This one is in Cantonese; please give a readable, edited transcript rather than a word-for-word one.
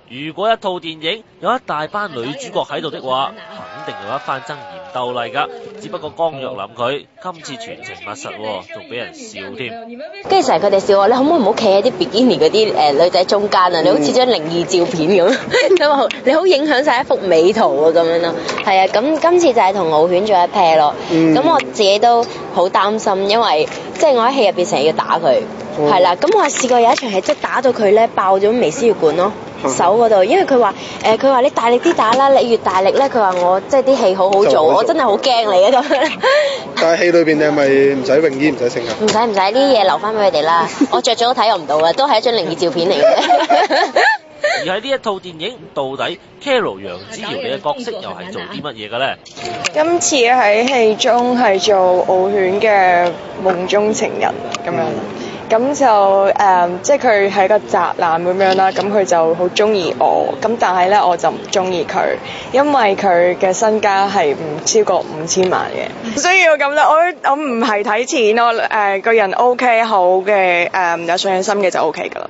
如果一套電影有一大班女主角喺度的話，肯定有一番爭妍鬥麗㗎。只不過江若琳佢今次全程密實喎，仲俾人笑添。跟住成日佢哋笑我，你可唔可以唔好企喺啲比基尼嗰啲女仔中間啊？你好似張靈異照片咁，咁你好影響晒一幅美圖啊咁樣咯。係啊，咁今次就係同敖犬做一 pair 咯。咁我自己都好擔心，因為即係我喺戲入邊成日要打佢。係啦，咁我係試過有一場戲即係打到佢咧爆咗微絲血管咯，手嗰度，因為佢話你大力啲打啦，你越大力咧，佢話我即係啲戲好好做，我真係好驚你啊咁。但係戲裏邊你係咪唔使泳衣唔使剩啊？唔使呢啲嘢留翻俾佢哋啦，我着咗都睇我唔到啊，都係一張靈異照片嚟嘅。而喺呢一套電影，到底 Carol 楊紫瑤你嘅角色又係做啲乜嘢嘅咧？今次喺戲中係做敖犬嘅夢中情人咁樣。咁就即係佢係個宅男咁樣啦，咁佢就好中意我，咁但係咧我就唔中意佢，因為佢嘅身家係唔超過5000萬嘅。唔需要咁啦，我唔係睇錢，我個人 OK 好嘅，有上進心嘅就 OK 噶啦。